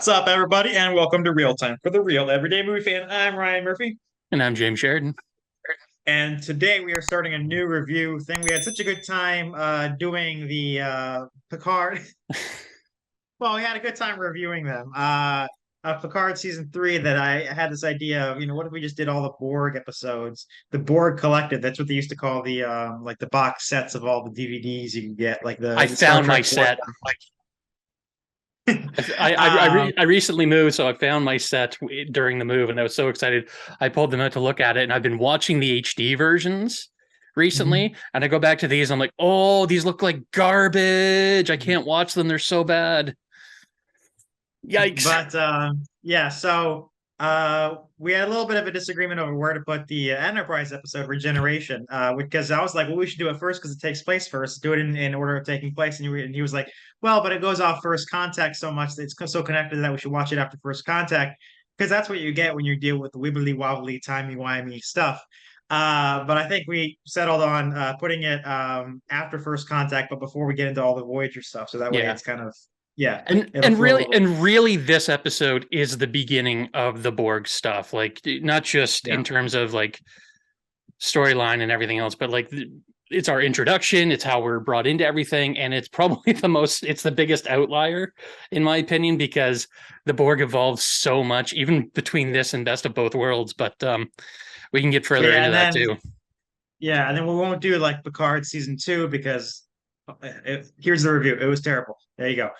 What's up, everybody, and welcome to Real Time for the Real Everyday Movie Fan. I'm Ryan Murphy, And I'm James Sheridan. and today we are starting a new review thing. We had such a good time doing the Picard. Well, we had a good time reviewing them. Picard season three. That I had this idea of, what if we just did all the Borg episodes, the Borg-related. That's what they used to call the like the box sets of all the DVDs you can get, like I the Star found my Trek Borg. set. Um, I recently moved, so I found my set during the move, and I was so excited. I pulled them out to look at it, and I've been watching the HD versions recently, and I go back to these. I'm like, oh, these look like garbage. I can't watch them. They're so bad. Yikes. But yeah, so we had a little bit of a disagreement over where to put the Enterprise episode Regeneration, because I was like, well, we should do it first because it takes place first, do it in order of taking place. And he was like, well, but it goes off First Contact so much that it's so connected that we should watch it after First Contact because that's what you get when you deal with the wibbly wobbly, timey-wimey stuff. But I think we settled on putting it after First Contact, but before we get into all the Voyager stuff, so that way Yeah. it's kind of yeah, And it'll and flow a really little. and really this episode is the beginning of the Borg stuff. Like not just Yeah. in terms of like storyline and everything else, but like it's our introduction, it's how we're brought into everything, and it's probably it's the biggest outlier in my opinion because the Borg evolves so much, even between this and Best of Both Worlds. But we can get further Yeah, into and that then too. yeah, and then we won't do like Picard season two because here's the review. It was terrible. There you go.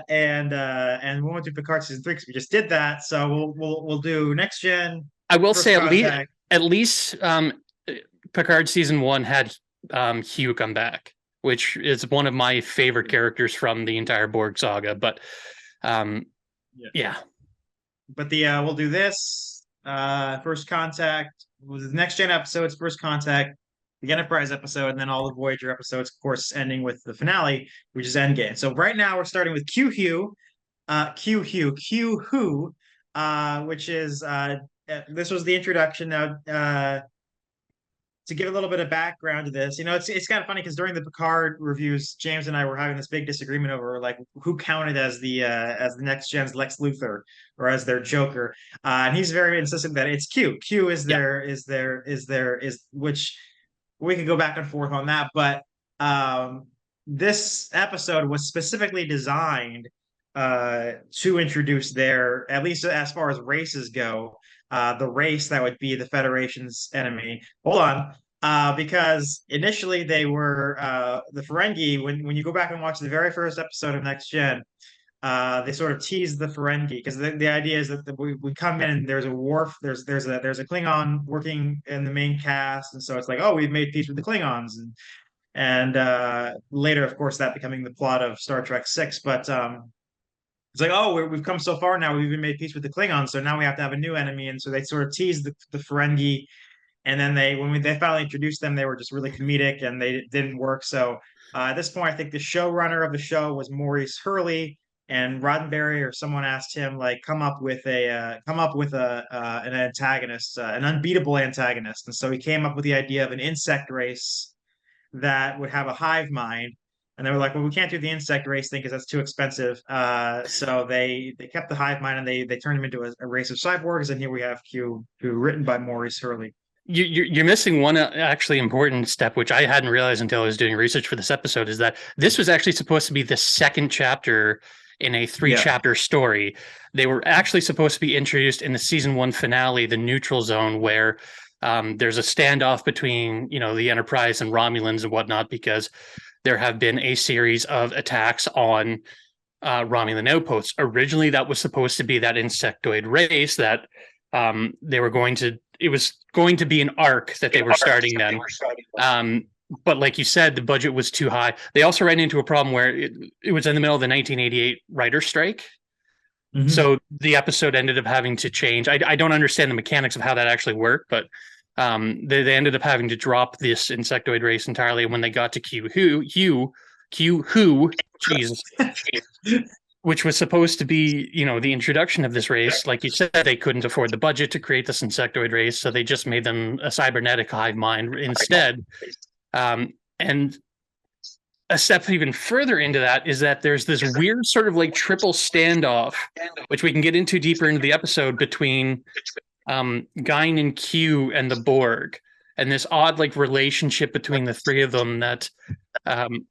And we won't do Picard season three because we just did that. So we'll do next gen, I will say first contact. at least Picard season one had Hugh come back, which is one of my favorite characters from the entire Borg saga. But um, Yeah. yeah, But the we'll do this first contact. Was the next gen episodes, first contact, the Enterprise episode, and then all the Voyager episodes, of course, ending with the finale, which is Endgame. So right now we're starting with Q Who, which is this was the introduction. Now, to give a little bit of background to this, it's kind of funny because during the Picard reviews, James and I were having this big disagreement over like who counted as the next gen's Lex Luthor or as their Joker, and he's very insistent that it's Q. Q is yeah, there is which we could go back and forth on that, but this episode was specifically designed to introduce their, at least as far as races go, the race that would be the Federation's enemy. Hold on. Because initially they were the Ferengi. When you go back and watch the very first episode of Next Gen, they sort of tease the Ferengi because the idea is that we come in and there's a wharf, there's a Klingon working in the main cast, and so it's like, oh, we've made peace with the Klingons, and later, of course, that becoming the plot of Star Trek Six, but it's like, oh, we've come so far now. We've even made peace with the Klingons, so now we have to have a new enemy. And so they sort of teased the Ferengi, and then they finally introduced them, they were just really comedic, and they didn't work. So at this point, I think the showrunner of the show was Maurice Hurley, and Roddenberry or someone asked him like come up with a an antagonist, an unbeatable antagonist. And so he came up with the idea of an insect race that would have a hive mind. And they were like, well, we can't do the insect race thing because that's too expensive. So they kept the hive mind and they turned him into a race of cyborgs. And here we have Q, who written by Maurice Hurley. you're missing one actually important step, which I hadn't realized until I was doing research for this episode, is that this was actually supposed to be the second chapter in a three Yeah. chapter story. They were actually supposed to be introduced in the season one finale, the neutral zone, where there's a standoff between the Enterprise and Romulans and whatnot, because there have been a series of attacks on Romulan outposts. Originally, that was supposed to be that insectoid race that they were going to. It was going to be an arc that they were starting then. But like you said, the budget was too high. They also ran into a problem where it was in the middle of the 1988 writer's strike. Mm-hmm. So the episode ended up having to change. I don't understand the mechanics of how that actually worked, but they ended up having to drop this insectoid race entirely when they got to Q Who, Jesus, which was supposed to be, the introduction of this race. Like you said, they couldn't afford the budget to create this insectoid race, so they just made them a cybernetic hive mind instead. And a step even further into that is that there's this weird sort of like triple standoff, which we can get into deeper into the episode, between Guinan and Q and the Borg, and this odd like relationship between the three of them that um,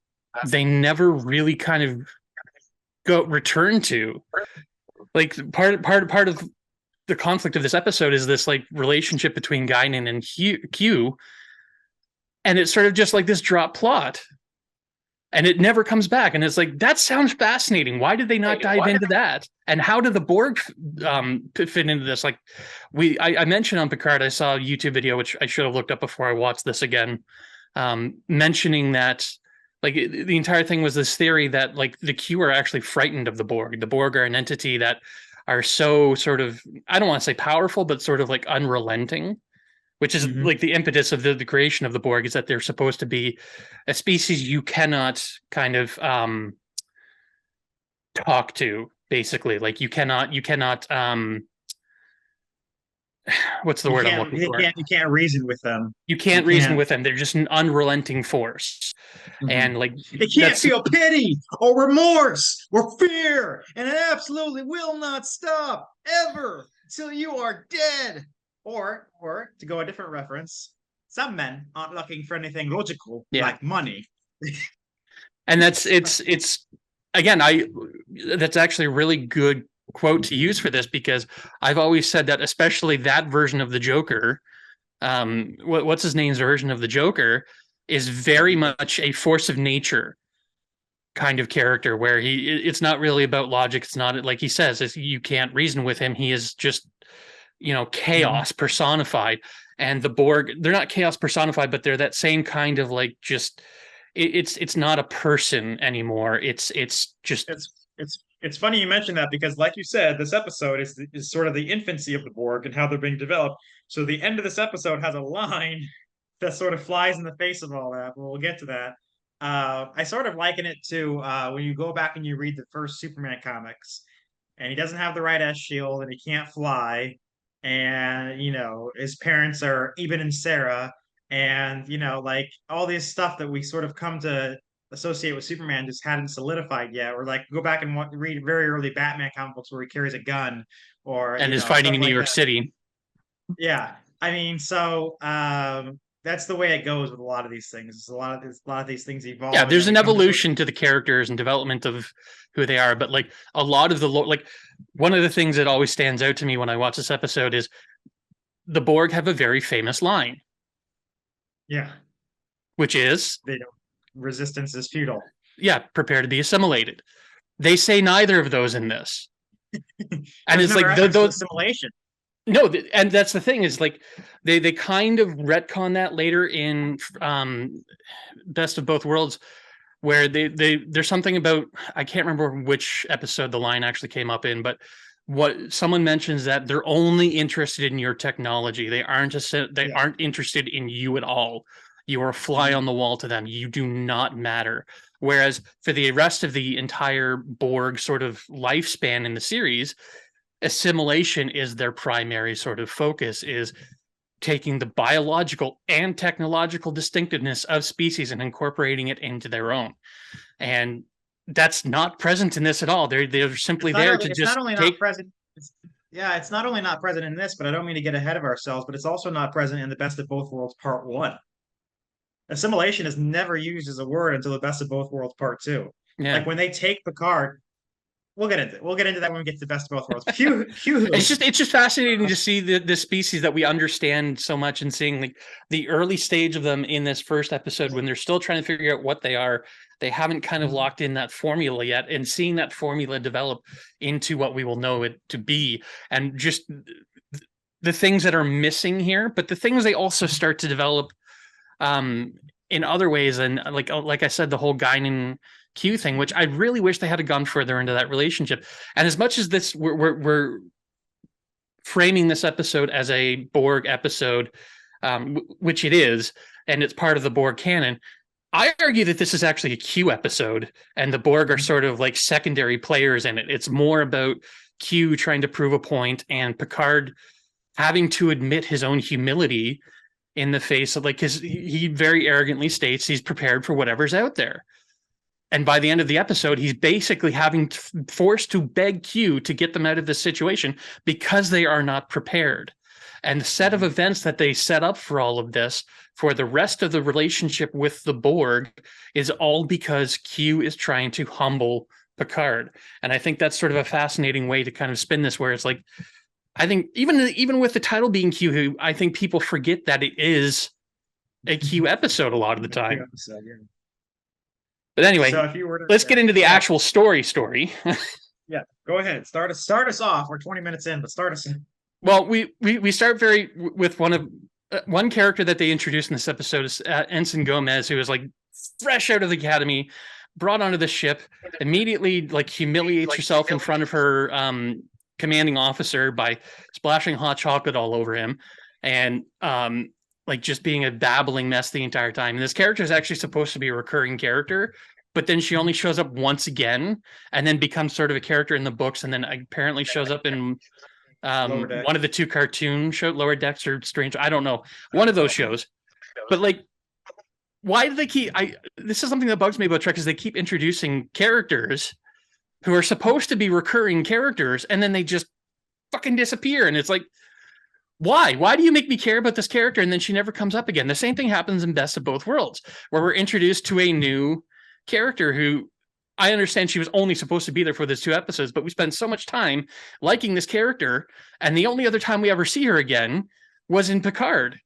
they never really kind of return to. Like part of the conflict of this episode is this like relationship between Guinan and Q, and it's sort of just like this drop plot, and it never comes back. And it's like, that sounds fascinating. Why did they not dive into that? And how did the Borg fit into this? Like I mentioned on Picard, I saw a YouTube video, which I should have looked up before I watched this again, mentioning that like the entire thing was this theory that like the Q are actually frightened of the Borg. The Borg are an entity that are so sort of, I don't want to say powerful, but sort of like unrelenting, which is like the impetus of the creation of the Borg, is that they're supposed to be a species you cannot kind of talk to, basically. Like you cannot what's the word I'm looking for? You can't reason with them. You can't reason with them. They're just an unrelenting force. And like they can't feel pity or remorse or fear, and it absolutely will not stop ever till you are dead. Or to go a different reference, some men aren't looking for anything logical like money. And that's again, that's actually a really good quote to use for this, because I've always said that, especially that version of the Joker, what's his name's version of the Joker, is very much a force of nature kind of character, where it's not really about logic. It's not, like he says, you can't reason with him. He is just, chaos personified. And the Borg, they're not chaos personified, but they're that same kind of like, just it's not a person anymore. It's funny you mentioned that, because like you said, this episode is sort of the infancy of the Borg and how they're being developed. So the end of this episode has a line that sort of flies in the face of all that. We'll get to that. I sort of liken it to when you go back and you read the first Superman comics, and he doesn't have the right S shield and he can't fly, and his parents are Eben and Sarah, and like all this stuff that we sort of come to associate with Superman just hadn't solidified yet. Or like go back and read very early Batman comic books where he carries a gun, or and is fighting in New York City. Yeah, I mean, so that's the way it goes with a lot of these things. A lot of these things evolve. Yeah, there's an evolution to the characters and development of who they are, but like a lot of the like one of the things that always stands out to me when I watch this episode is the Borg have a very famous line. Yeah, which is resistance is futile. Yeah, prepare to be assimilated. They say neither of those in this, and it's like those assimilation. No, and that's the thing, is like they kind of retcon that later in Best of Both Worlds, where there's something about, I can't remember which episode the line actually came up in, but what someone mentions that they're only interested in your technology. They aren't interested in you at all. You are a fly on the wall to them. You do not matter. Whereas for the rest of the entire Borg sort of lifespan in the series, assimilation is their primary sort of focus, is taking the biological and technological distinctiveness of species and incorporating it into their own. And that's not present in this at all. They're simply there to just not only not present. It's not only not present in this, but I don't mean to get ahead of ourselves, but it's also not present in the Best of Both Worlds Part 1. Assimilation is never used as a word until the Best of Both Worlds Part 2. Yeah. Like when they take Picard, we'll get into that when we get to the Best of Both Worlds. It's just fascinating to see the species that we understand so much, and seeing like the early stage of them in this first episode when they're still trying to figure out what they are. They haven't kind of locked in that formula yet, and seeing that formula develop into what we will know it to be, and just the things that are missing here, but the things they also start to develop in other ways. And like I said, the whole Guinan Q thing, which I really wish they had gone further into that relationship. And as much as this, we're framing this episode as a Borg episode, which it is, and it's part of the Borg canon, I argue that this is actually a Q episode, and the Borg are sort of like secondary players in it. It's more about Q trying to prove a point, and Picard having to admit his own humility in the face of, like, because he very arrogantly states he's prepared for whatever's out there. And by the end of the episode, he's basically having forced to beg Q to get them out of this situation because they are not prepared. And the set of events that they set up for all of this, for the rest of the relationship with the Borg, is all because Q is trying to humble Picard. And I think that's sort of a fascinating way to kind of spin this, where it's like, I think even with the title being Q, I think people forget that it is a Q episode a lot of the time. But anyway, so if you were to, let's get into the actual story. Yeah, go ahead. Start us off. We're 20 minutes in, but start us in. Well, we start with one character that they introduced in this episode is Ensign Gomez, who is like fresh out of the academy, brought onto the ship, immediately like humiliates herself in front of her commanding officer by splashing hot chocolate all over him, and like just being a babbling mess the entire time. And this character is actually supposed to be a recurring character, but then she only shows up once again and then becomes sort of a character in the books, and then apparently shows up in one of the two cartoon shows, Lower Decks or Strange, I don't know, one of those shows. But like, why do they keep this is something that bugs me about Trek, is they keep introducing characters who are supposed to be recurring characters and then they just fucking disappear. And it's like, why do you make me care about this character and then she never comes up again? The same thing happens in Best of Both Worlds, where we're introduced to a new character who, I understand she was only supposed to be there for these 2 episodes, but we spend so much time liking this character, and the only other time we ever see her again was in Picard.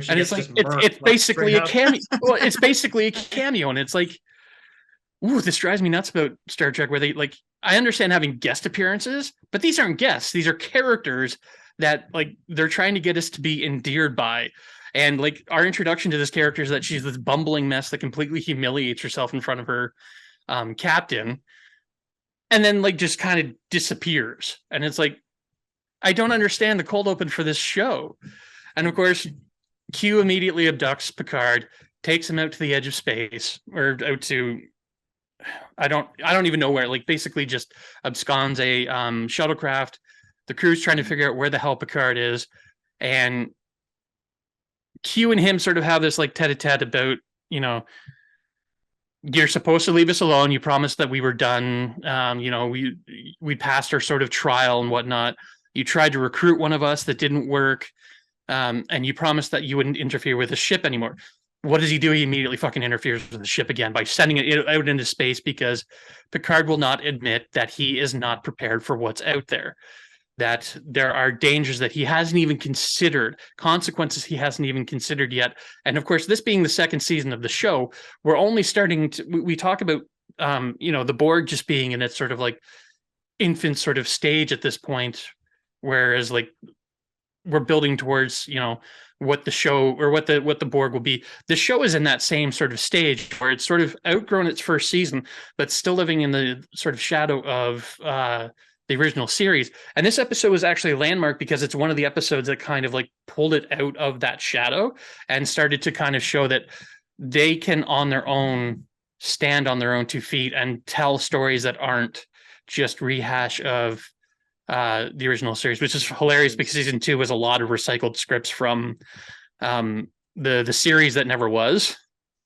And it's like it's basically a cameo. Well, it's basically a cameo, and it's like, ooh, this drives me nuts about Star Trek, where they like, I understand having guest appearances, but these aren't guests; these are characters that like they're trying to get us to be endeared by. And like, our introduction to this character is that she's this bumbling mess that completely humiliates herself in front of her captain, and then like just kind of disappears. And it's like, I don't understand the cold open for this show. And of course, Q immediately abducts Picard, takes him out to the edge of space, or out to, I don't even know where, like basically just absconds a shuttlecraft. The crew's trying to figure out where the hell Picard is, and Q and him sort of have this like tete-a-tete about, you know, you're supposed to leave us alone. You promised that we were done. You know, we passed our sort of trial and whatnot. You tried to recruit one of us that didn't work. And you promised that you wouldn't interfere with the ship anymore. What does he do? He immediately fucking interferes with the ship again by sending it out into space, because Picard will not admit that he is not prepared for what's out there, that there are dangers that he hasn't even considered, consequences he hasn't even considered yet. And of course, this being the 2nd season of the show, we're only starting to, we talk about, you know, the Borg just being in its sort of like infant sort of stage at this point, whereas like we're building towards, you know, what the show or what the Borg will be. The show is in that same sort of stage where it's sort of outgrown its 1st season, but still living in the sort of shadow of the original series. And this episode was actually a landmark because it's one of the episodes that kind of like pulled it out of that shadow and started to kind of show that they can on their own stand on their own 2 feet and tell stories that aren't just rehash of the original series, which is hilarious because season 2 was a lot of recycled scripts from the series that never was.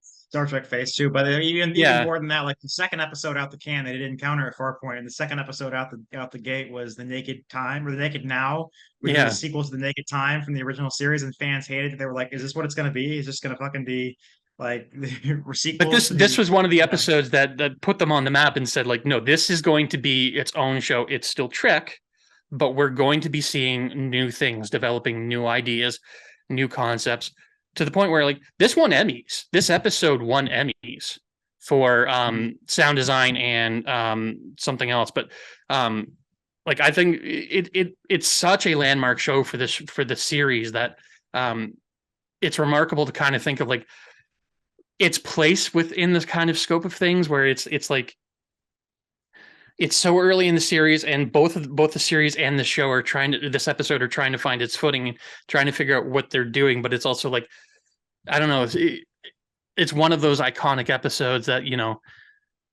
Star Trek Phase 2, but even more than that, like the 2nd episode out the can, they didn't counter at Farpoint, and the 2nd episode out the gate was The Naked Time, or The Naked Now, which is a sequel to The Naked Time from the original series, and fans hated it. They were like, "Is this what it's going to be? Is this going to fucking be like sequel?" But this was one of the episodes that put them on the map and said, like, no, this is going to be its own show. It's still Trek, but we're going to be seeing new things, developing new ideas, new concepts. To the point where like this episode won Emmys for sound design and something else. But like, I think it's such a landmark show for the series that it's remarkable to kind of think of like its place within this kind of scope of things, where it's like, it's so early in the series, and both the series and the show are trying to find its footing and trying to figure out what they're doing. But it's also like, I don't know, it's one of those iconic episodes that, you know,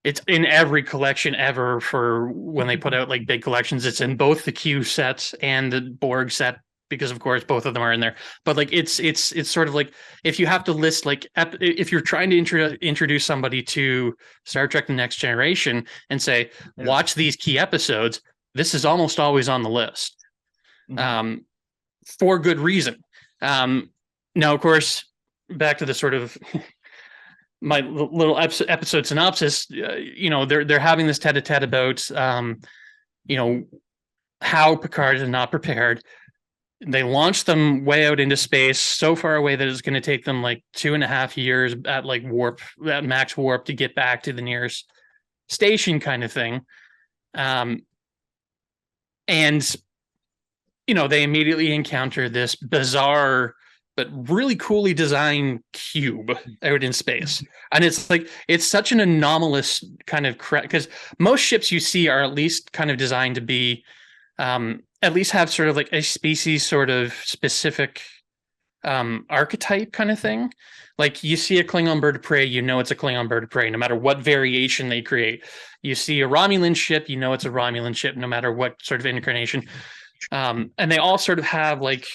it's in every collection ever for when they put out like big collections. It's in both the Q sets and the Borg set because of course both of them are in there. But like it's sort of like if you have to list like if you're trying to introduce somebody to Star Trek: The Next Generation and say watch these key episodes, this is almost always on the list, for good reason. Now, of course, back to the sort of my little episode synopsis. They're having this tete-a-tete about how Picard is not prepared. They launch them way out into space, so far away that it's going to take them like 2.5 years at like at max warp to get back to the nearest station, kind of thing. And they immediately encounter this bizarre but really coolly designed cube out in space. And it's such an anomalous kind of because most ships you see are at least kind of designed to be at least have sort of like a species sort of specific archetype kind of thing. Like you see a Klingon bird of prey, it's a Klingon bird of prey, no matter what variation they create. You see a Romulan ship, it's a Romulan ship, no matter what sort of incarnation. And they all sort of have like,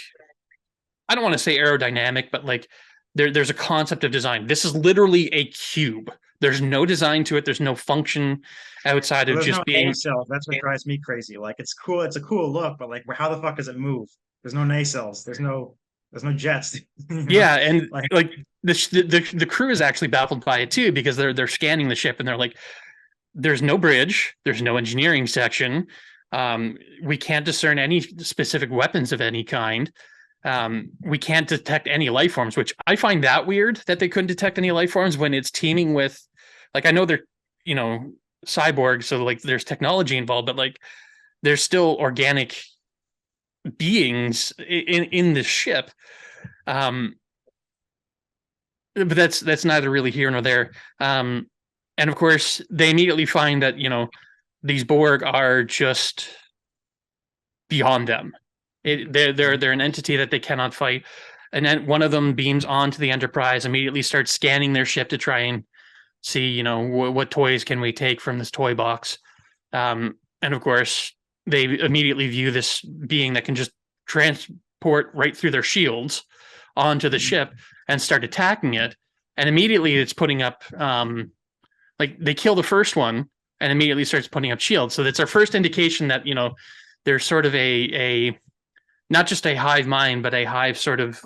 I don't want to say aerodynamic, but like there's a concept of design. This is literally a cube. There's no design to it. There's no function outside of just being. Nacelles. That's what drives me crazy. Like it's cool. It's a cool look, but like, how the fuck does it move? There's no nacelles. There's no jets. Yeah, and like the crew is actually baffled by it too, because they're scanning the ship and they're like, there's no bridge. There's no engineering section. We can't discern any specific weapons of any kind. We can't detect any life forms, which I find that weird that they couldn't detect any life forms when it's teaming with, like, I know they're, cyborgs, so like there's technology involved, but like there's still organic beings in this ship. But that's neither really here nor there. And of course, they immediately find that, these Borg are just beyond them. They're an entity that they cannot fight. And then one of them beams onto the Enterprise, immediately starts scanning their ship to try and see, what toys can we take from this toy box. And of course, they immediately view this being that can just transport right through their shields onto the ship and start attacking it. And immediately it's putting up, like they kill the first one and immediately starts putting up shields. So that's our first indication that, there's sort of a not just a hive mind, but a hive sort of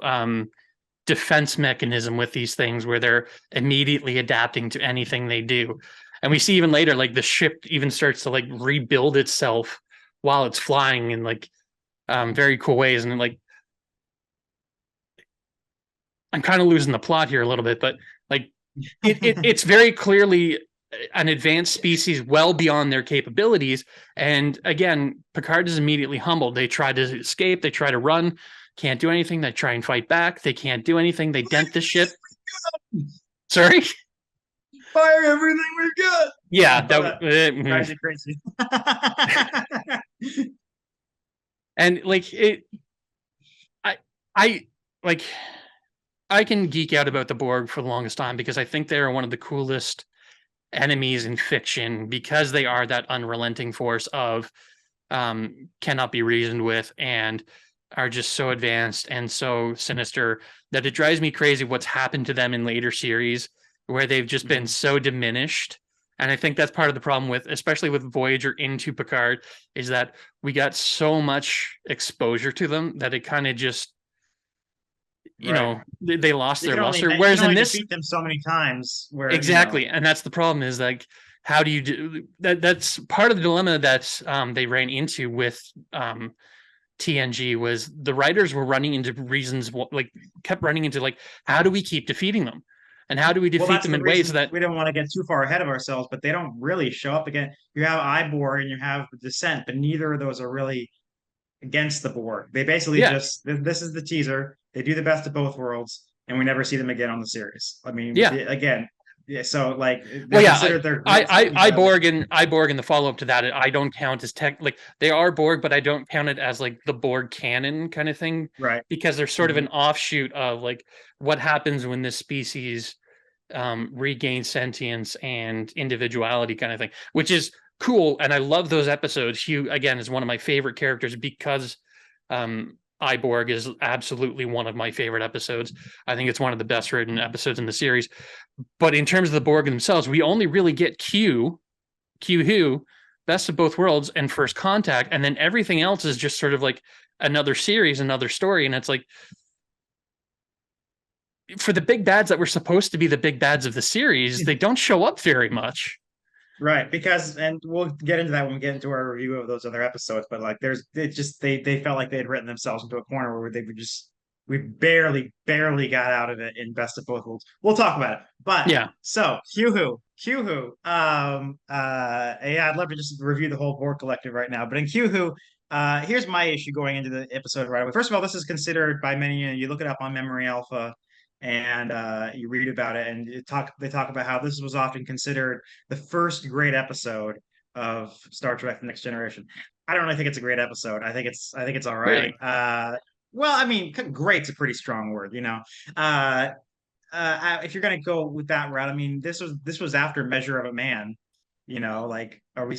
defense mechanism with these things where they're immediately adapting to anything they do. And we see even later, like the ship even starts to like rebuild itself while it's flying in like very cool ways. And like, I'm kind of losing the plot here a little bit, but like it's very clearly an advanced species well beyond their capabilities. And again, Picard is immediately humbled. They try to escape. They try to run. Can't do anything. They try and fight back. They can't do anything. They dent the ship. Sorry? Fire everything we got. Yeah. That drives you crazy. And like I can geek out about the Borg for the longest time because I think they're one of the coolest enemies in fiction, because they are that unrelenting force of cannot be reasoned with and are just so advanced and so sinister that it drives me crazy what's happened to them in later series where they've just been so diminished. And I think that's part of the problem with, especially with Voyager into Picard, is that we got so much exposure to them that it kind of just, they lost their luster. Whereas in this, defeat them so many times. Where exactly, and that's the problem. Is like, how do you do that? That's part of the dilemma that they ran into with TNG. Was the writers were running into reasons, like kept running into like, how do we keep defeating them, and how do we defeat them in ways that we don't want to get too far ahead of ourselves? But they don't really show up again. You have Ibor and you have Descent, but neither of those are really against the Borg. They basically just, this is the teaser. They do the best of both worlds, and we never see them again on the series. I mean, again, so like, Iborg and the follow up to that, I don't count as like they are Borg, but I don't count it as like the Borg canon kind of thing, right? Because they're sort of an offshoot of like what happens when this species regains sentience and individuality, kind of thing, which is cool. And I love those episodes. Hugh, again, is one of my favorite characters because Iborg is absolutely one of my favorite episodes. I think it's one of the best written episodes in the series. But in terms of the Borg themselves, we only really get Q Who, Best of Both Worlds, and First Contact, and then everything else is just sort of like another series, another story, and it's like, for the big bads that were supposed to be the big bads of the series, they don't show up very much. Right, because, and we'll get into that when we get into our review of those other episodes, but like they felt like they had written themselves into a corner where they were just, we barely got out of it in Best of Both Worlds. We'll talk about it. But Yeah. so Q-Who. Yeah, I'd love to just review the whole Borg Collective right now. But in Q-Who, here's my issue going into the episode right away. First of all, this is considered by many, you look it up on Memory Alpha and you read about it, and they talk about how this was often considered the first great episode of Star Trek: The Next Generation. I don't really think it's a great episode. I think it's all right. Really? Well, I mean, great's a pretty strong word, you know. Uh, if you're gonna go with that route, I mean, this was after Measure of a Man, you know. Like, are we?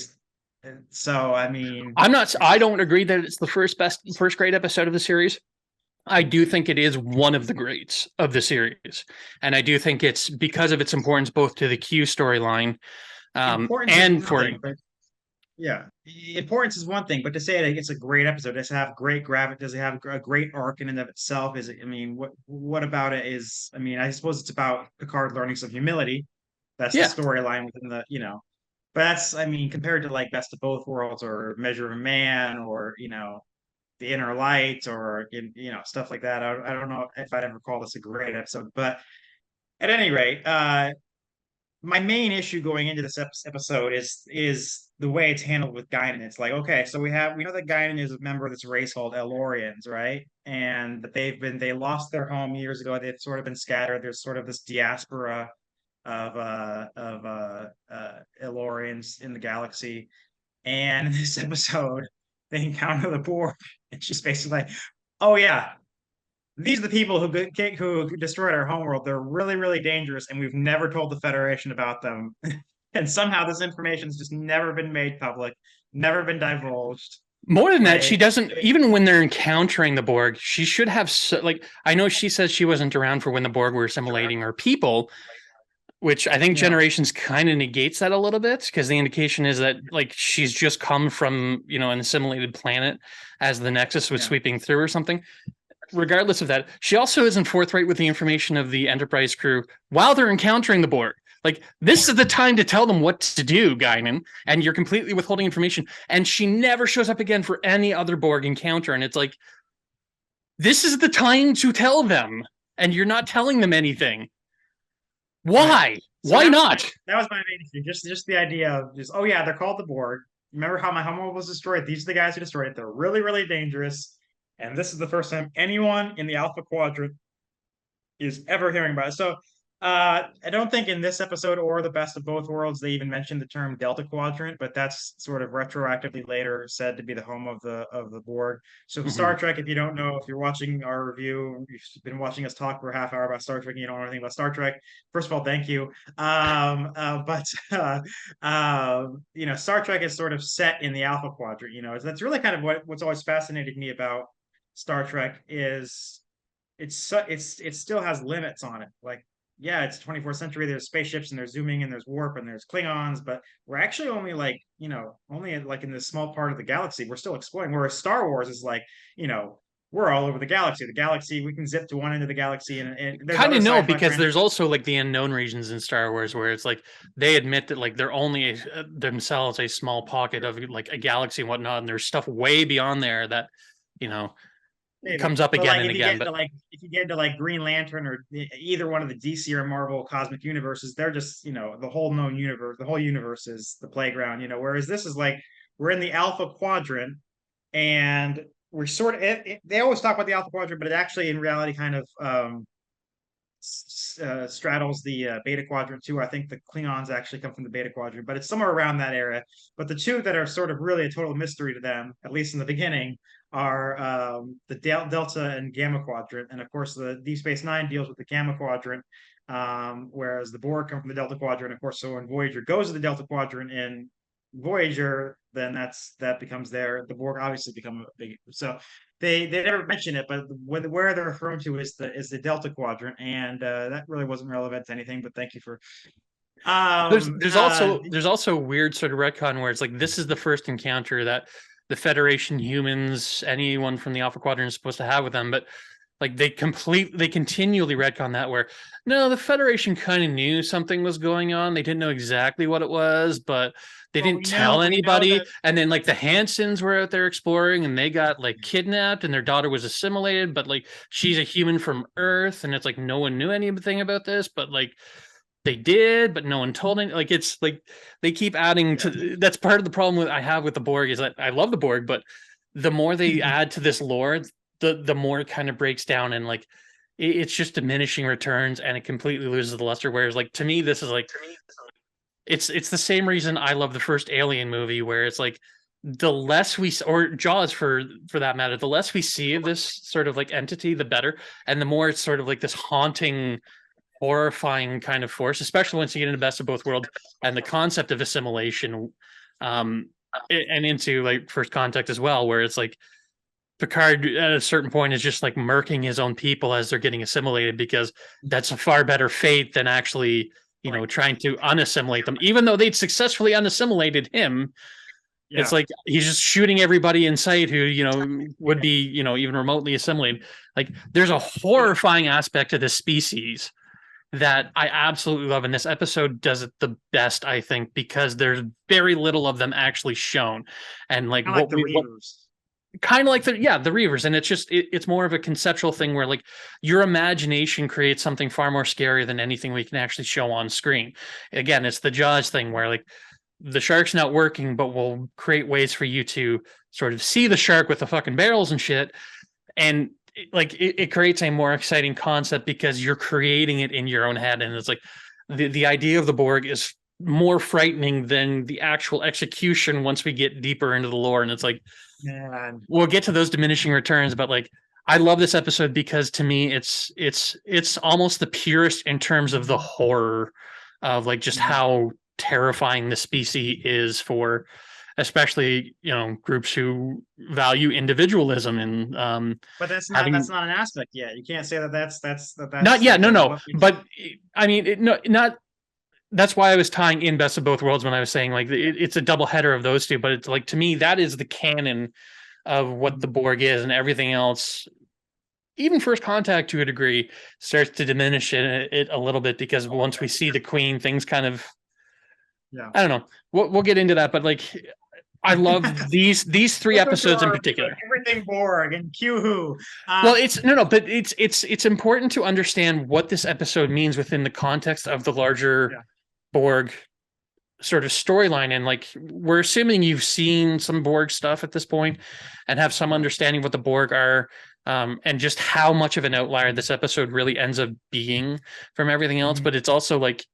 So, I mean, I don't agree that it's the first great episode of the series. I do think it is one of the greats of the series. And I do think it's because of its importance both to the Q storyline importance is and one for thing, but yeah, importance is one thing, but to say that it's a great episode, does it have great gravity? Does it have a great arc in and of itself? Is it? I mean, what about it is? I mean, I suppose it's about Picard learning some humility. That's the yeah. storyline within the, you know. But that's, I mean, compared to like Best of Both Worlds or Measure of a Man or, you know, The Inner Light or, you know, stuff like that. I don't know if I'd ever call this a great episode, but at any rate, my main issue going into this episode is the way it's handled with Guinan. It's like, okay, so we know that Guinan is a member of this race called Elorians, right? And that they lost their home years ago. They've sort of been scattered. There's sort of this diaspora of Elorians in the galaxy. And in this episode, they encounter the Borg. It's just basically like, oh yeah, these are the people who destroyed our homeworld. They're really dangerous, and we've never told the Federation about them. And somehow this information has just never been made public, never been divulged. More than that, she Like, doesn't, even when they're encountering the Borg, she should have, like, I know she says she wasn't around for when the Borg were assimilating her people, which I think yeah, Generations kind of negates that a little bit because the indication is that like she's just come from, you know, an assimilated planet as the Nexus was yeah, sweeping through or something. Regardless of that, she also isn't forthright with the information of the Enterprise crew while they're encountering the Borg. Like, this is the time to tell them what to do, Guinan, and you're completely withholding information. And she never shows up again for any other Borg encounter. And it's like, this is the time to tell them, and you're not telling them anything. Why? right. So Why not? that was my main issue. Just the idea of just, oh yeah, they're called the Borg. Remember how my homeworld was destroyed? These are the guys who destroyed it. They're really dangerous. And this is the first time anyone in the Alpha Quadrant is ever hearing about it. So I don't think in this episode or the Best of Both Worlds they even mentioned the term Delta Quadrant, but that's sort of retroactively later said to be the home of the Borg. So Star Trek, if you don't know, if you're watching our review, you've been watching us talk for a half hour about Star Trek and you don't know anything about Star Trek, first of all, thank you. You know, Star Trek is sort of set in the Alpha Quadrant. You know, that's really kind of what's always fascinated me about Star Trek is it still has limits on it. Like, yeah, it's 24th century. There's spaceships and there's zooming and there's warp and there's Klingons, but we're actually only like, you know, only like in this small part of the galaxy. We're still exploring. Whereas Star Wars is like, you know, we're all over the galaxy. The galaxy, we can zip to one end of the galaxy, and there's Kind other of no, sci-fi because there's franchises. also like the unknown regions in Star Wars where it's like they admit that like they're only themselves a small pocket of like a galaxy and whatnot, and there's stuff way beyond there that, you know, Maybe, comes up but again like and again. But if you get into like Green Lantern or either one of the DC or Marvel cosmic universes, they're just, you know, the whole known universe. The whole universe is the playground, you know. Whereas this is like we're in the Alpha Quadrant, and we're sort of. They always talk about the Alpha Quadrant, but it actually, in reality, kind of straddles the Beta Quadrant too. I think the Klingons actually come from the Beta Quadrant, but it's somewhere around that area. But the two that are sort of really a total mystery to them, at least in the beginning, are the Delta and Gamma Quadrant. And of course, the Deep Space Nine deals with the Gamma Quadrant, whereas the Borg come from the Delta Quadrant. Of course, so when Voyager goes to the Delta Quadrant in Voyager, then that becomes the Borg obviously become a big. So they never mention it, but where they're referring to is the Delta Quadrant, and that really wasn't relevant to anything. But thank you for There's um there's uh also there's also a weird sort of retcon where it's like this is the first encounter that the Federation humans, anyone from the Alpha Quadrant is supposed to have with them, but like they continually retcon that where no, the Federation kind of knew something was going on. They didn't know exactly what it was, but they well, didn't tell we know anybody. that And then like the Hansons were out there exploring and they got like kidnapped and their daughter was assimilated, but like she's a human from Earth, and it's like no one knew anything about this, but like they did, but no one told any. Like it's like they keep adding yeah. to. That's part of the problem I have with the Borg is that I love the Borg, but the more they add to this lore, the more it kind of breaks down, and like it's just diminishing returns, and it completely loses the luster. Whereas like to me, this is like it's the same reason I love the first Alien movie, where it's like the less we or Jaws for that matter, the less we see of this sort of like entity, the better, and the more it's sort of like this haunting, horrifying kind of force, especially once you get into Best of Both Worlds and the concept of assimilation, and into like First Contact as well, where it's like Picard at a certain point is just like murking his own people as they're getting assimilated, because that's a far better fate than actually, trying to unassimilate them. Even though they'd successfully unassimilated him, it's Yeah. like he's just shooting everybody in sight who, would be, even remotely assimilated. Like there's a horrifying aspect to this species that I absolutely love. And this episode does it the best, I think, because there's very little of them actually shown. And like Kind of like the Reavers. kind of like the Reavers, and it's just it's more of a conceptual thing where like your imagination creates something far more scary than anything we can actually show on screen. Again, it's the Jaws thing where like the shark's not working, but we'll create ways for you to sort of see the shark with the fucking barrels and shit, and it creates a more exciting concept because you're creating it in your own head. And it's like the idea of the Borg is more frightening than the actual execution once we get deeper into the lore. And it's like, Man. we'll get to those diminishing returns, but like I love this episode because to me it's almost the purest in terms of the horror of like just how terrifying the species is for especially groups who value individualism and But that's having not an aspect yet. You can't say not yet, no, what we, but I mean no, not that's why I was tying in Best of Both Worlds when I was saying like it's a double header of those two. But it's like to me that is the canon of what the Borg is, and everything else, even First Contact to a degree, starts to diminish it a little bit, because once we see the Queen, things kind of, yeah. I don't know. We'll get into that, but like I love these three episodes in particular. Everything Borg and Q Who. Well, it's no, but it's important to understand what this episode means within the context of the larger Borg sort of storyline. And like we're assuming you've seen some Borg stuff at this point and have some understanding what the Borg are, and just how much of an outlier this episode really ends up being from everything else. But it's also like,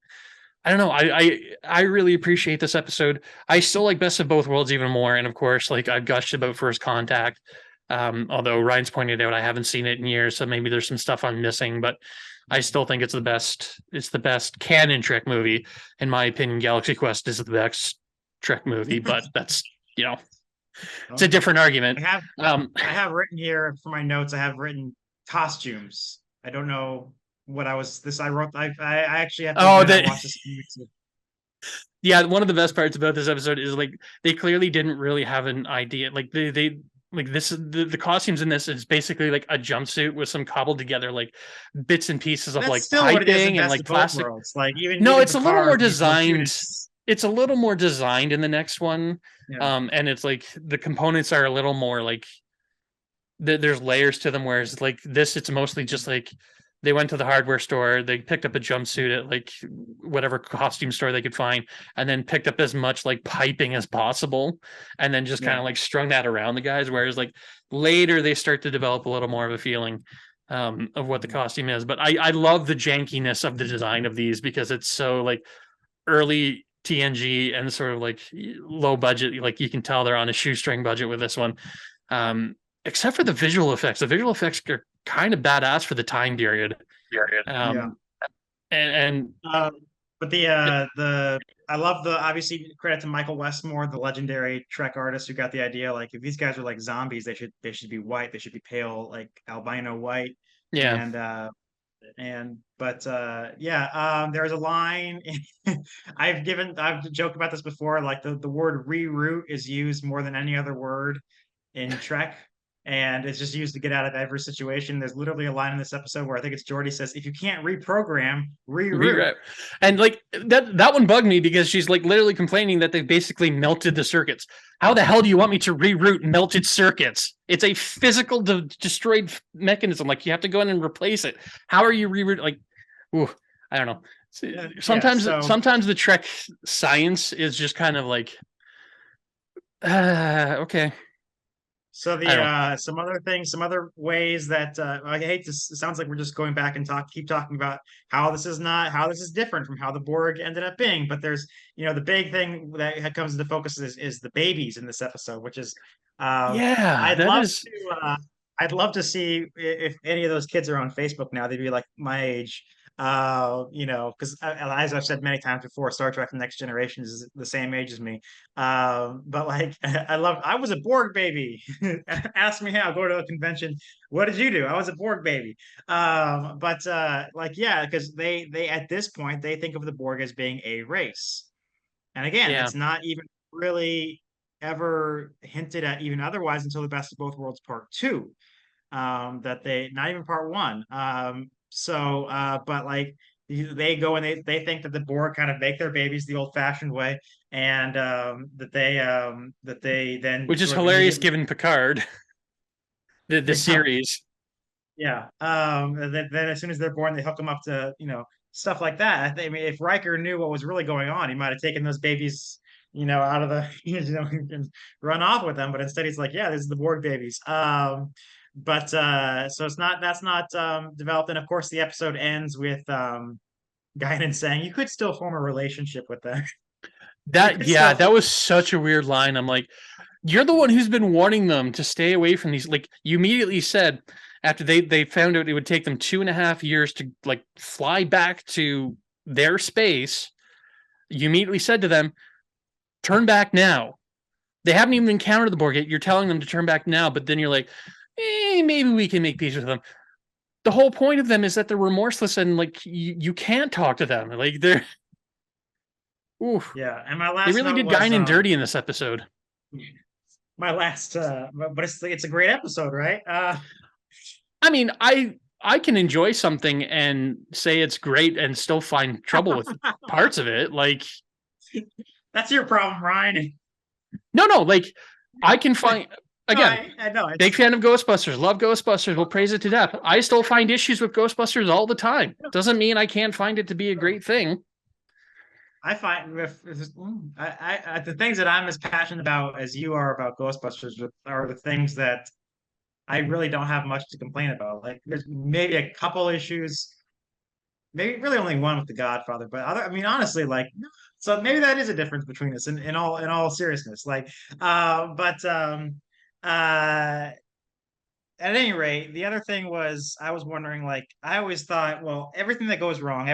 I don't know, I really appreciate this episode. I still like Best of Both Worlds even more, and of course like I've gushed about First Contact, although Ryan's pointed out I haven't seen it in years, so maybe there's some stuff I'm missing, but I still think it's the best canon Trek movie. In my opinion, Galaxy Quest is the best Trek movie, but that's, it's a different argument. I have written here for my notes, I have written costumes. I don't know what I wrote. I actually have to watch this movie. Yeah, one of the best parts about this episode is like they clearly didn't really have an idea. Like they like this the costumes in this is basically like a jumpsuit with some cobbled together like bits and pieces of like piping and like plastic. Like no, it's a little more designed. It's a little more designed in the next one. And it's like the components are a little more like there's layers to them, whereas like this, it's mostly just like they went to the hardware store, they picked up a jumpsuit at like whatever costume store they could find, and then picked up as much like piping as possible, and then just kind of like strung that around the guys. Whereas like later they start to develop a little more of a feeling of what the costume is. But I love the jankiness of the design of these because it's so like early TNG and sort of like low budget. Like you can tell they're on a shoestring budget with this one. Except for the visual effects. The visual effects are kind of badass for the time period. And But I love the obviously credit to Michael Westmore, the legendary Trek artist who got the idea. Like if these guys are like zombies, they should be white. They should be pale, like albino white. Yeah. And but yeah, there's a line. I've joked about this before. Like the word reroute is used more than any other word in Trek, and it's just used to get out of every situation. There's literally a line in this episode where I think it's Geordi says, "If you can't reprogram, reroute." Reroute. And like that one bugged me because she's like literally complaining that they basically melted the circuits. How the hell do you want me to reroute melted circuits? It's a physical destroyed mechanism. Like you have to go in and replace it. How are you reroute? Like, ooh, I don't know. Sometimes, sometimes the Trek science is just kind of like, okay. So the some other things, some other ways that I hate this. It sounds like we're just going back and keep talking about how this is different from how the Borg ended up being. But there's the big thing that comes into focus is the babies in this episode, which is yeah, I'd that love is. to I'd love to see if any of those kids are on Facebook now. They'd be like my age. Because as I've said many times before, Star Trek: The Next Generation is the same age as me. But like, I was a Borg baby. Ask me how. Go to a convention. What did you do? I was a Borg baby. But like, yeah, because they at this point they think of the Borg as being a race, and again, Yeah. it's not even really ever hinted at even otherwise until the Best of Both Worlds Part Two. That they not even Part One. But like they go and they think that the Borg kind of make their babies the old-fashioned way, and that they then Which is sort of hilarious immediately, given Picard, the yeah, series. yeah. And then as soon as they're born, they hook them up to stuff like that. I mean, if Riker knew what was really going on, he might have taken those babies out of the and run off with them. But instead, he's like, yeah, this is the Borg babies. But so that's not developed. And of course, the episode ends with Guinan saying, "You could still form a relationship with them. You That could still." yeah, that was such a weird line. I'm like, you're the one who's been warning them to stay away from these. Like you immediately said after they found out it would take them 2.5 years to like fly back to their space. You immediately said to them, "Turn back now." They haven't even encountered the Borg yet. You're telling them to turn back now, but then you're like, maybe we can make peace with them. The whole point of them is that they're remorseless and like you can't talk to them. Like they're oof. Yeah. And my They last really note did was Guinan dirty in this episode. my last, but it's a great episode, right? I mean, I can enjoy something and say it's great and still find trouble with parts of it. Like, That's your problem, Ryan. no, like I can find No, again, I know big it's. fan of Ghostbusters, love Ghostbusters, will praise it to death. I still find issues with Ghostbusters all the time. Doesn't mean I can't find it to be a great thing. I find the things that I'm as passionate about as you are about Ghostbusters are the things that I really don't have much to complain about. Like there's maybe a couple issues, maybe really only one with The Godfather, but I mean, honestly, like, so maybe that is a difference between us in all seriousness. Like, but at any rate, the other thing was I was wondering, like, I always thought, well, everything that goes wrong,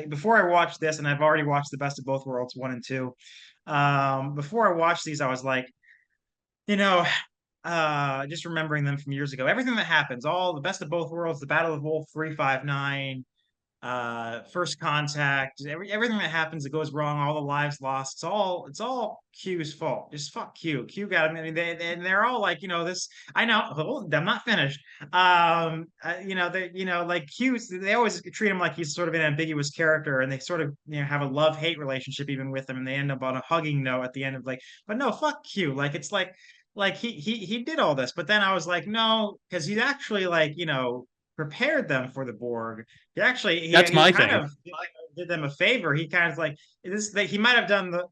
before I watched this, and I've already watched the Best of Both Worlds 1 and 2. Before I watched these, I was like, you know, just remembering them from years ago, everything that happens, all the Best of Both Worlds, the Battle of Wolf 359, First Contact, everything that happens that goes wrong, all the lives lost, it's all Q's fault. Just fuck Q got him. I mean, they're all like, this. I know, I'm not finished. Like they always treat him like he's sort of an ambiguous character, and they sort of have a love-hate relationship even with him, and they end up on a hugging note at the end of like, but no, fuck Q. Like it's like he did all this, but then I was like, no, because he actually like prepared them for the Borg. That's He my kind thing. of like did them a favor. He kind of like this. He might have done the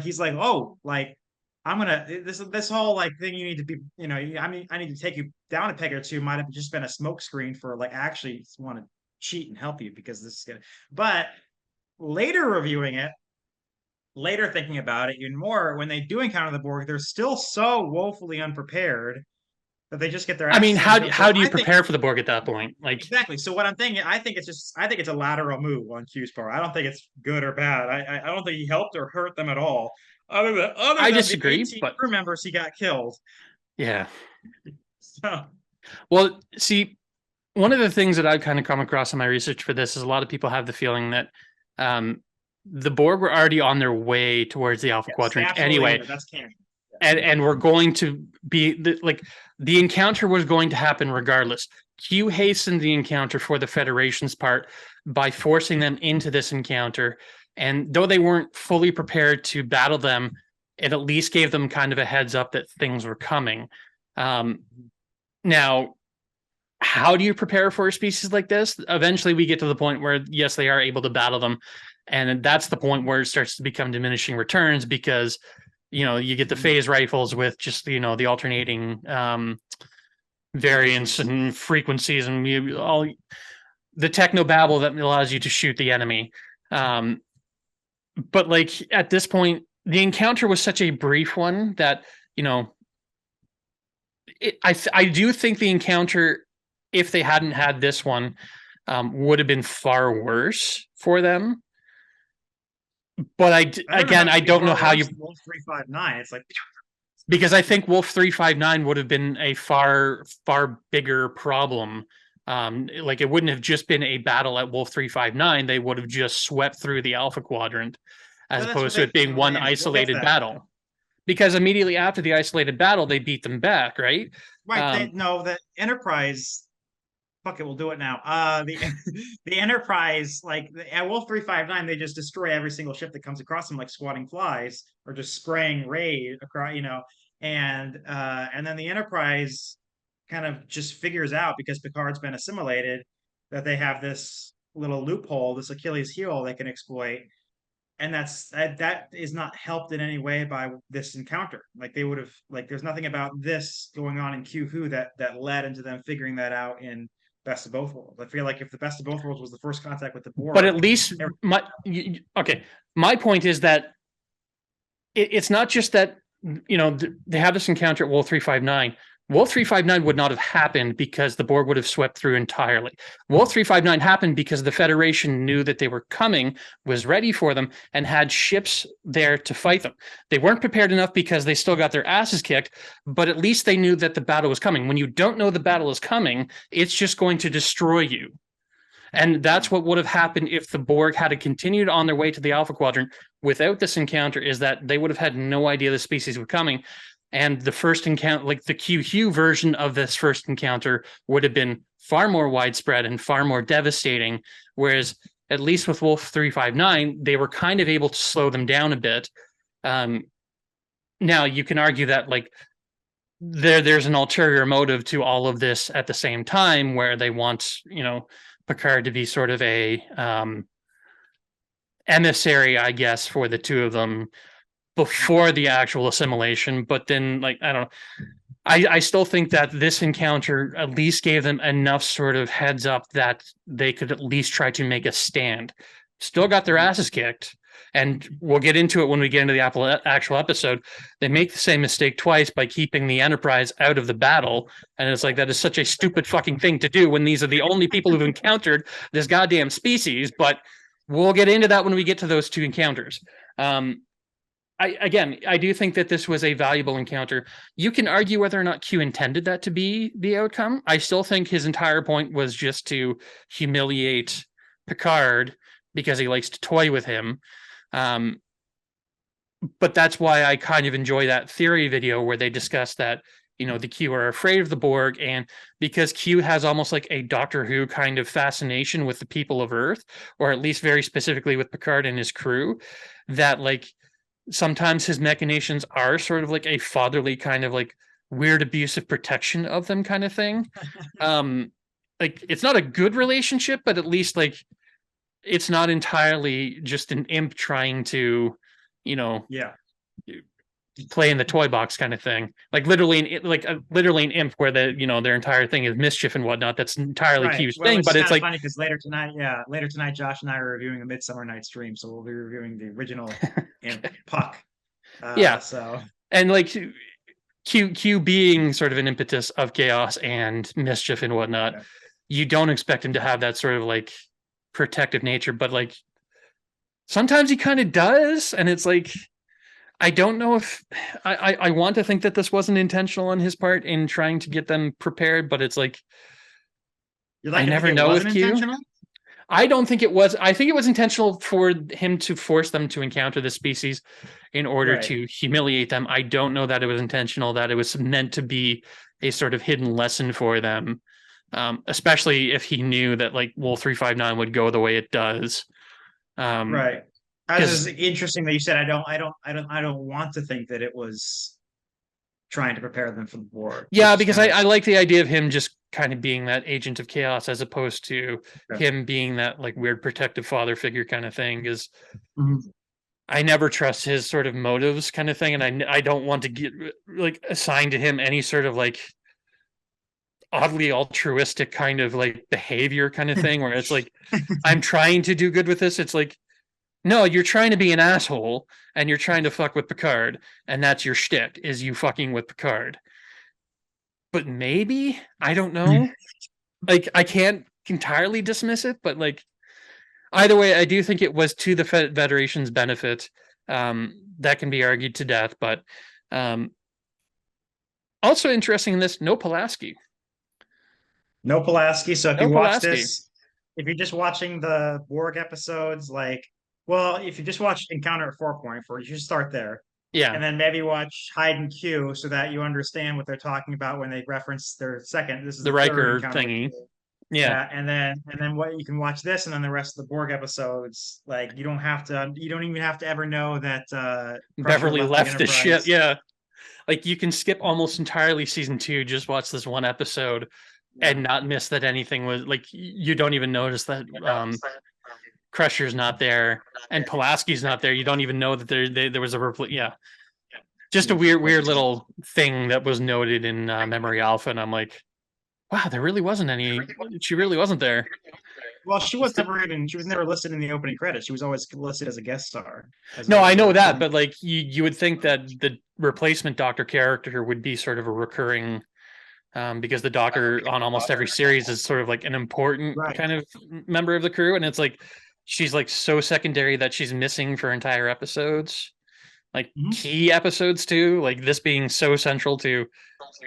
he's like, oh, like I'm gonna this whole like thing. You need to be, I mean, I need to take you down a peg or two. Might have just been a smokescreen for like actually want to cheat and help you because this is gonna. But later reviewing it, later thinking about it even more, when they do encounter the Borg, they're still so woefully unprepared that they just get their I mean, asses handed to them. So how do you I think prepare for the Borg at that point? Like, exactly. So what I'm thinking, I think it's a lateral move on Q's part. I don't think it's good or bad. I don't think he helped or hurt them at all, other I than the disagree, 18 but crew members he got killed. yeah. So Well, see, one of the things that I've kind of come across in my research for this is a lot of people have the feeling that um, the Borg were already on their way towards the Alpha yes, they Quadrant absolutely anyway, were. That's canon. and we're going to be like the encounter was going to happen regardless. Q hastened the encounter for the Federation's part by forcing them into this encounter, and though they weren't fully prepared to battle them, it at least gave them kind of a heads up that things were coming. Now, how do you prepare for a species like this? Eventually, we get to the point where, yes, they are able to battle them. And that's the point where it starts to become diminishing returns because, you get the phase rifles with just, the alternating variants and frequencies and all the techno babble that allows you to shoot the enemy. But like at this point, the encounter was such a brief one that, I do think the encounter, if they hadn't had this one, would have been far worse for them. But I don't know how you Wolf 359. It's like because I think Wolf 359 would have been a far bigger problem. Like it wouldn't have just been a battle at Wolf 359; they would have just swept through the Alpha Quadrant, as opposed to it being one isolated battle. Because immediately after the isolated battle, they beat them back, right? Right. The Enterprise. Fuck it, we'll do it now. The Enterprise, like at Wolf 359, they just destroy every single ship that comes across them, like swatting flies or just spraying raid across, and then the Enterprise kind of just figures out because Picard's been assimilated that they have this little loophole, this Achilles heel they can exploit, and that is not helped in any way by this encounter. Like they would have, like there's nothing about this going on in Q Who that led into them figuring that out in Best of Both Worlds. I feel like if the Best of Both Worlds was the first contact with the Borg, but at least my point is that it's not just that they have this encounter at Wolf 359. Wolf 359 would not have happened because the Borg would have swept through entirely. Wolf 359 happened because the Federation knew that they were coming, was ready for them, and had ships there to fight them. They weren't prepared enough because they still got their asses kicked, but at least they knew that the battle was coming. When you don't know the battle is coming, it's just going to destroy you. And that's what would have happened if the Borg had continued on their way to the Alpha Quadrant without this encounter, is that they would have had no idea the species were coming. And the first encounter, like the Q version of this first encounter, would have been far more widespread and far more devastating. Whereas, at least with Wolf 359, they were kind of able to slow them down a bit. Now, you can argue that like there's an ulterior motive to all of this at the same time, where they want, Picard to be sort of a emissary, I guess, for the two of them before the actual assimilation. But then, like, I don't know. I still think that this encounter at least gave them enough sort of heads up that they could at least try to make a stand. Still got their asses kicked. And we'll get into it when we get into the actual episode. They make the same mistake twice by keeping the Enterprise out of the battle. And it's like, that is such a stupid fucking thing to do when these are the only people who've encountered this goddamn species. But we'll get into that when we get to those two encounters. I do think that this was a valuable encounter. You can argue whether or not Q intended that to be the outcome. I still think his entire point was just to humiliate Picard because he likes to toy with him. But that's why I kind of enjoy that theory video where they discuss that, the Q are afraid of the Borg, and because Q has almost like a Doctor Who kind of fascination with the people of Earth, or at least very specifically with Picard and his crew, that like sometimes his machinations are sort of like a fatherly kind of like weird abusive protection of them kind of thing. Like it's not a good relationship, but at least like it's not entirely just an imp trying to, play in the toy box kind of thing. Like literally an imp where their entire thing is mischief and whatnot. That's entirely right. Q's thing, but it's like funny because later tonight, Josh and I are reviewing a Midsummer Night's Dream, so we'll be reviewing the original imp Puck. Yeah. So and like Q being sort of an impetus of chaos and mischief and whatnot, Yeah. you don't expect him to have that sort of like protective nature, but like sometimes he kind of does, and it's like I don't know if I want to think that this wasn't intentional on his part in trying to get them prepared, but it's like You I like to think never it know with wasn't Q. intentional? I don't think it was. I think it was intentional for him to force them to encounter the species in order Right. to humiliate them. I don't know that it was intentional, that it was meant to be a sort of hidden lesson for them, especially if he knew that like Wolf 359 would go the way it does. Right. As is Because interesting that you said I don't want to think that it was trying to prepare them for the war, yeah, which is because kind of I like the idea of him just kind of being that agent of chaos as opposed to him being that like weird protective father figure kind of thing. Is Mhm. I never trust his sort of motives kind of thing, and I don't want to get like assigned to him any sort of like oddly altruistic kind of like behavior kind of thing where it's like I'm trying to do good with this. It's like no, you're trying to be an asshole and you're trying to fuck with Picard, and that's your shtick is you fucking with Picard. But maybe I don't know. Like I can't entirely dismiss it, but like either way, I do think it was to the Federation's benefit. That can be argued to death, but um, also interesting in this, no Pulaski. No Pulaski. So if No you watch Pulaski. this, if you're just watching the Borg episodes, like, well, if you just watch Encounter at 4.4, you should start there. Yeah, And then maybe watch Hide and Q so that you understand what they're talking about when they reference their second. This is the the third Riker encounter with thingy. Q. Yeah, Yeah, and then what you can watch this and then the rest of the Borg episodes. Like you don't even have to ever know that Crusher Beverly left the left the ship. Enterprise. Yeah, like you can skip almost entirely season two, just watch this one episode Yeah. and not miss that anything was like you don't even notice that Crusher's not there and Pulaski's not there. You don't even know that there was a yeah, just a Yeah. weird little thing that was noted in Memory Alpha, and I'm like, wow, there really wasn't any. She really wasn't there. Well, she was never listed in the opening credits. She was always listed as a guest star, No, I as a know that, recurring. but like you would think that the replacement Doctor character would be sort of a recurring, because the Doctor on almost every series is sort of like an important Right. kind of member of the crew, and it's like she's like so secondary that she's missing for entire episodes, like Mhm. key episodes too. Like this being so central to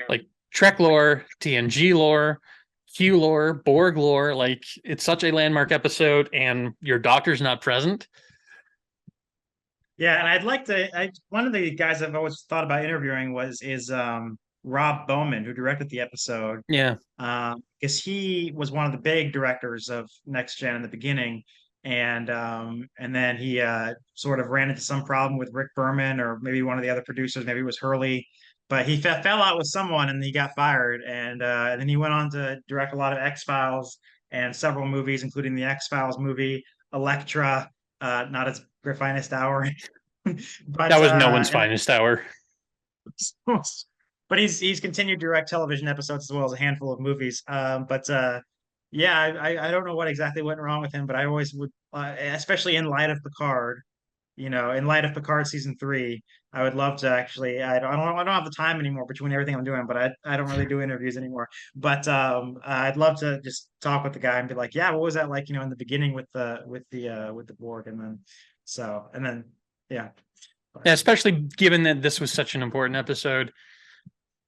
like Trek lore, TNG lore, Q lore, Borg lore. Like it's such a landmark episode, and your Doctor's not present. Yeah, and I'd like to. One of the guys I've always thought about interviewing is Rob Bowman, who directed the episode, Yeah, because he was one of the big directors of Next Gen in the beginning, and then he sort of ran into some problem with Rick Berman or maybe one of the other producers, maybe it was Hurley, but he fell out with someone and he got fired, and then he went on to direct a lot of X Files and several movies, including the X Files movie, Elektra, not its finest hour, that but was no one's finest hour. but he's continued to direct television episodes as well as a handful of movies. But yeah, I don't know what exactly went wrong with him, but I always would, especially in light of Picard, in light of Picard season three, I would love to actually. I don't have the time anymore between everything I'm doing, but I don't really do interviews anymore. But I'd love to just talk with the guy and be like, yeah, what was that like? In the beginning with the Borg, and then yeah. Yeah, especially given that this was such an important episode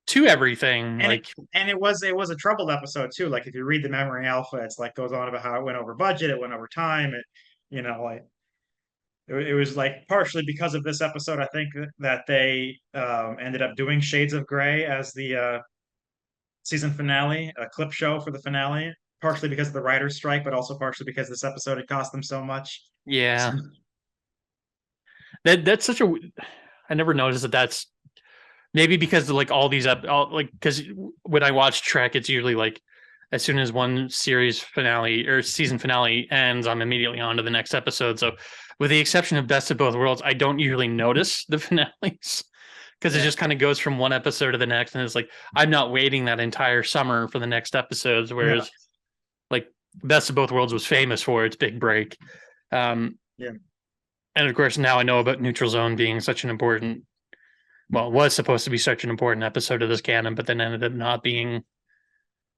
to everything. And it Like, and it was a troubled episode too. Like if you read the Memory Alpha, it's like goes on about how it went over budget, it went over time. Like it was like partially because of this episode. I think that they ended up doing Shades of Grey as the season finale, a clip show for the finale. Partially because of the writers' strike, but also partially because this episode had cost them so much. yeah, that's such a. I never noticed that. That's maybe because of like all these like because when I watch Trek, it's usually like as soon as one series finale or season finale ends, I'm immediately on to the next episode. So, with the exception of Best of Both Worlds, I don't usually notice the finales because it Yeah, just kind of goes from one episode to the next, and it's like I'm not waiting that entire summer for the next episodes. no, Whereas, like Best of Both Worlds was famous for its big break. Um, yeah, and of course, now I know about Neutral Zone being such an important well, it was supposed to be such an important episode of this canon, but then ended up not being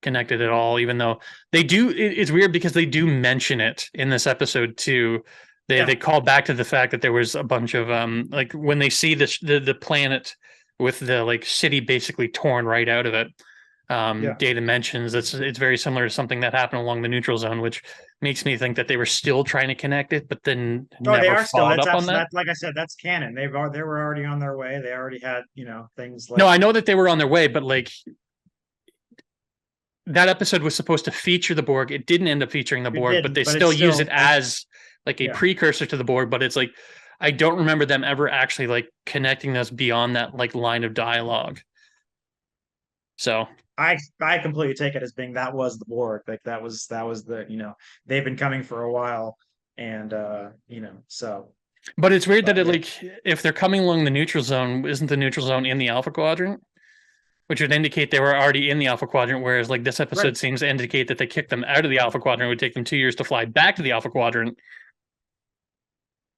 connected at all, even though they do. It's weird because they do mention it in this episode too. They Yeah, call back to the fact that there was a bunch of like when they see the planet with the like city basically torn right out of it. yeah. Data mentions it's very similar to something that happened along the neutral zone, which makes me think that they were still trying to connect it, but then Oh, they never are still. followed That's up on absolutely that. that. Like I said, that's canon. They were already on their way. They already had things No, like I know that they were on their way, but like that episode was supposed to feature the Borg. It didn't end up featuring the it Borg, but didn't, they but it's still use it still like as like a yeah. precursor to the Borg. But it's like I don't remember them ever actually like connecting those beyond that like line of dialogue. So, I completely take it as being that was the Borg. Like that was the they've been coming for a while, and so but it's weird that but it yeah, like if they're coming along the neutral zone, isn't the neutral zone in the Alpha Quadrant? Which would indicate they were already in the Alpha Quadrant, whereas like this right. episode seems to indicate that they kicked them out of the Alpha Quadrant. It would take them 2 years to fly back to the Alpha Quadrant,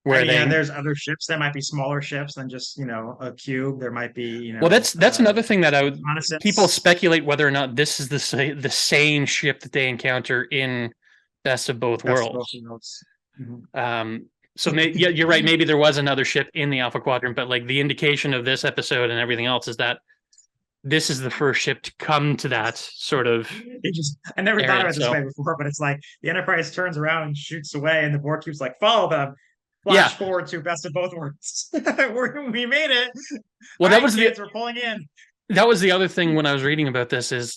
I where mean, yeah, they there's other ships that might be smaller ships than just a cube. There might be well, that's another thing that I would people reconnaissance. speculate whether or not this is the same ship that they encounter in Best of Both Best of both Worlds. worlds. Mhm. So yeah, you're right. Maybe there was another ship in the Alpha Quadrant, but like the indication of this episode and everything else is that this is the first ship to come to that sort of I never thought area. about it this So way before, but it's like the Enterprise turns around and shoots away, and the Borg keeps like, follow them. yeah, Flash forward to best of both worlds. We made it. well All that right, was the kids, we're pulling in. other thing when I was reading about this is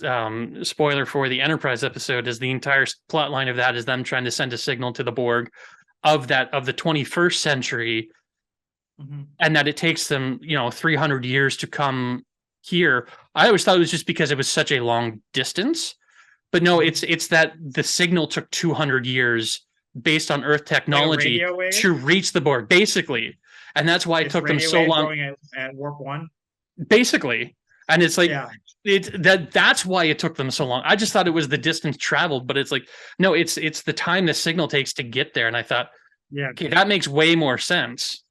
spoiler for the Enterprise episode is the entire plot line of that is them trying to send a signal to the Borg of the 21st century Mhm. and that it takes them 300 years to come here. I always thought it was just because it was such a long distance, but no, Mhm. it's that the signal took 200 years based on Earth Like a technology radio wave. to reach the Borg basically, and that's why it It's took them radio so wave long going at warp one. basically. And it's like Yeah, that's why it took them so long. I just thought it was the distance traveled, but it's like no, it's the time the signal takes to get there. And I thought, yeah. okay, that makes way more sense.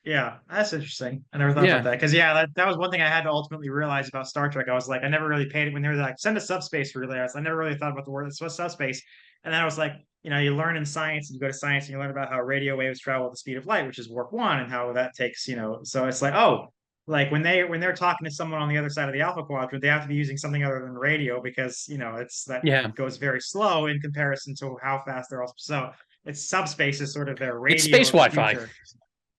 Yeah, that's interesting. I never thought about Yeah, that because yeah, that was one thing I had to ultimately realize about Star Trek. I was like, I never really paid it when they were like, send a subspace relay. I never really thought about the word subspace. And then I was like, you learn in science, and you go to science, and you learn about how radio waves travel at the speed of light, which is warp one, and how that takes, so it's like, oh, like when they're talking to someone on the other side of the Alpha Quadrant, they have to be using something other than radio because it's that yeah. goes very slow in comparison to how fast they're also. So it's subspace is sort of their It's radio space of the Wi-Fi. future.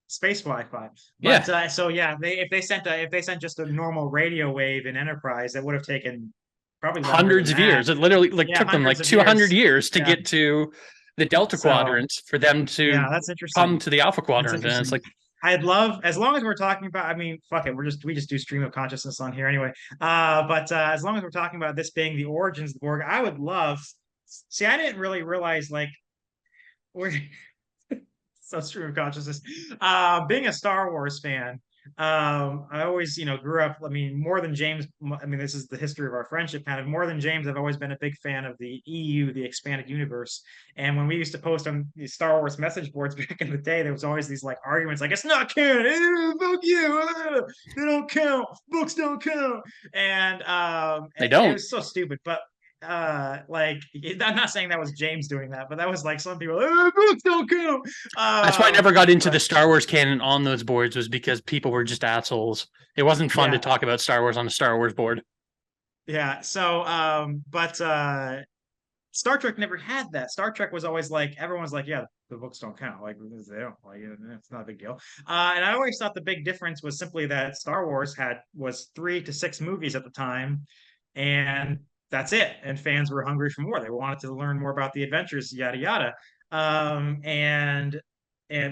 Space Wi-Fi. But Yeah, so yeah, if they sent just a normal radio wave in Enterprise, that would have taken probably longer than hundreds of that. years. It literally like Yeah, took them like hundreds of 200 years. years to Yeah. get to the Delta So Quadrant for them yeah, to that's come interesting. to the Alpha That's Quadrant. And it's interesting. like, I'd love as long as we're talking about. I mean, fuck it, we just do stream of consciousness on here anyway. But as long as we're talking about this being the origins of the Borg, I would love. See, I didn't really realize like we're so stream of consciousness. Being a Star Wars fan, I always, grew up. I mean, more than James. I mean, this is the history of our friendship. Kind of more than James, I've always been a big fan of the EU, the expanded universe. And when we used to post on these Star Wars message boards back in the day, there was always these like arguments, like it's not canon. Fuck you. They don't count. Books don't count. And they it don't. was so stupid, but like I'm not saying that was James doing that, but that was like some people books don't count. That's why I never got into But the Star Wars canon on those boards was because people were just assholes. It wasn't fun to yeah, talk about Star Wars on a Star Wars board. yeah. So but Star Trek never had that. Star Trek was always like everyone's like, yeah, the books don't count. Like they don't. Like it's not a big deal. And I always thought the big difference was simply that Star Wars was 3 to 6 movies at the time, and that's it. And fans were hungry for more. They wanted to learn more about the adventures, yada yada. And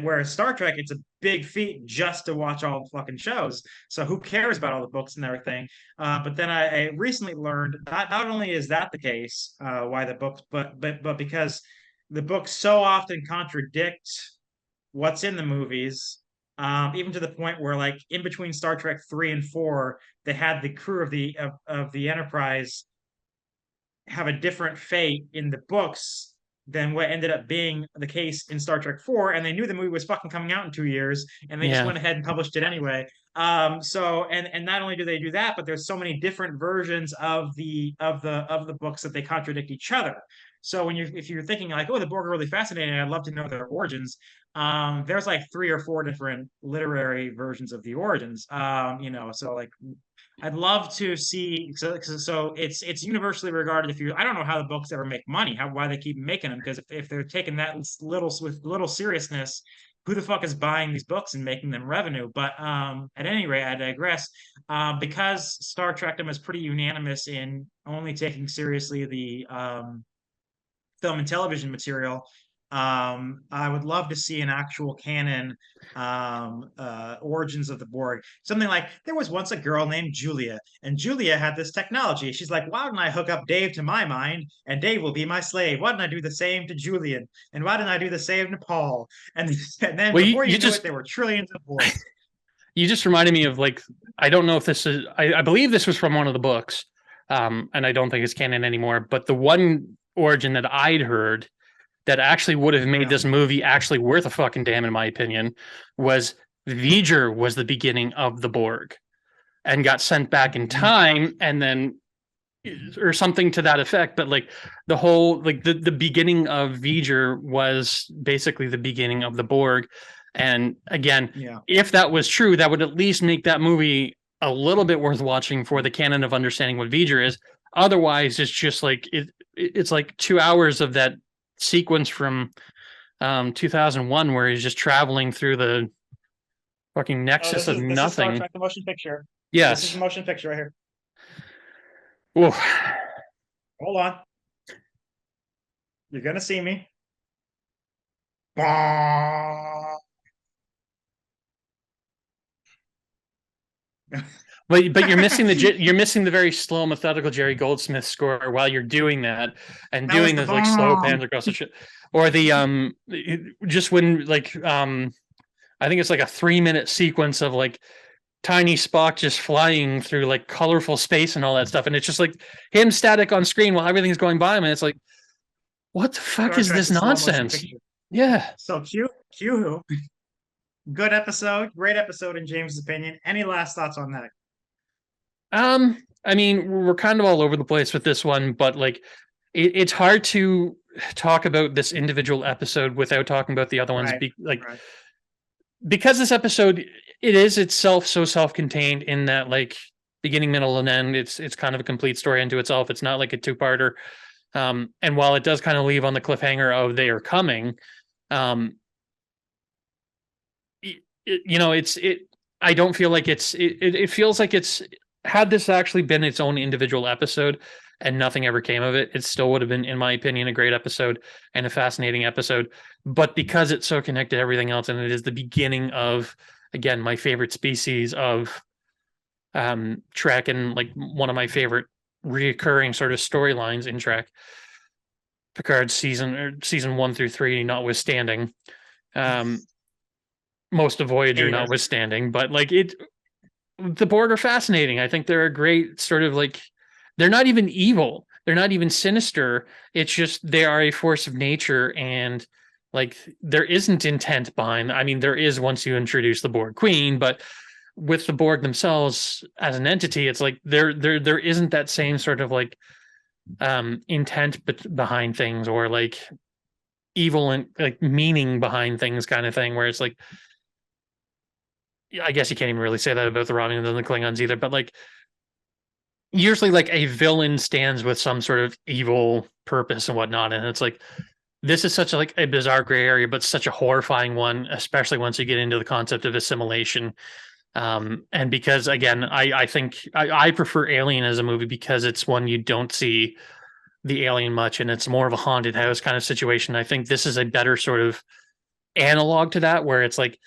whereas Star Trek, it's a big feat just to watch all the fucking shows. So who cares about all the books and everything? But then I recently learned not only is that the case, why the books, but because the books so often contradict what's in the movies, even to the point where like in between Star Trek 3 and 4, they had the crew of the Enterprise have a different fate in the books than what ended up being the case in Star Trek 4, and they knew the movie was fucking coming out in 2 years, and they just Yeah. went ahead and published it anyway. So and not only do they do that, but there's so many different versions of the books that they contradict each other. So if you're thinking like, oh, the Borg are really fascinating, I'd love to know their origins. There's like 3 or 4 different literary versions of the origins. So like I'd love to see. So it's universally regarded. If you, I don't know how the books ever make money, why they keep making them, because if they're taking that little with little seriousness, who the fuck is buying these books and making them revenue? But at any rate, I digress. Because Star Trekdom is pretty unanimous in only taking seriously the film and television material. I would love to see an actual canon origins of the Borg. Something like there was once a girl named Julia, and Julia had this technology. She's like, why don't I hook up Dave to my mind, and Dave will be my slave? Why didn't I do the same to Julian? And why didn't I do the same to Paul? And then Well, before you knew it, there were trillions of Borgs. You just reminded me of like, I don't know if this is, I believe this was from one of the books, and I don't think it's canon anymore, but the one origin that I'd heard that actually would have made this movie actually worth a fucking damn, in my opinion, was V'ger was the beginning of the Borg and got sent back in time, and then or something to that effect. But like the whole, like the beginning of V'ger was basically the beginning of the Borg. And again, if that was true, that would at least make that movie a little bit worth watching for the canon of understanding what V'ger is. Otherwise, it's just like it's like 2 hours of that sequence from 2001 where he's just traveling through the fucking nexus of nothing. This is Star Trek, the motion picture. Yes. This is the motion picture right here. Oof. Hold on. You're gonna see me. But you're missing the very slow, methodical Jerry Goldsmith score while you're doing that, and doing this like slow pans across the shit, or the just when like I think it's like a 3-minute sequence of like tiny Spock just flying through like colorful space and all that stuff, and it's just like him static on screen while everything's going by him, and it's like, what the fuck is this nonsense? Yeah. So Q good episode, great episode in James's opinion. Any last thoughts on that? I mean, we're kind of all over the place with this one, but like it's hard to talk about this individual episode without talking about the other ones. Because this episode, it is itself so self-contained in that like beginning, middle, and end. It's kind of a complete story unto itself. It's not like a two-parter. And while it does kind of leave on the cliffhanger of they are coming, I don't feel like it feels like it's, had this actually been its own individual episode and nothing ever came of it, it still would have been, in my opinion, a great episode and a fascinating episode. But because it's so connected to everything else, and it is the beginning of, again, my favorite species of Trek, and like one of my favorite reoccurring sort of storylines in Trek, Picard's season 1 through 3 notwithstanding, most of Voyager notwithstanding, but like the Borg are fascinating. I think they're a great sort of like, they're not even evil, they're not even sinister. It's just they are a force of nature, and like there isn't intent behind. I mean, there is once you introduce the Borg Queen, but with the Borg themselves as an entity, it's like there isn't that same sort of like intent behind things, or like evil and like meaning behind things kind of thing, where it's like, I guess you can't even really say that about the Romulans and the Klingons either, but like usually like a villain stands with some sort of evil purpose and whatnot, and it's like this is such a, like a bizarre gray area, but such a horrifying one, especially once you get into the concept of assimilation. And because again, I think I prefer Alien as a movie because it's one you don't see the alien much, and it's more of a haunted house kind of situation. I think this is a better sort of analog to that, where it's like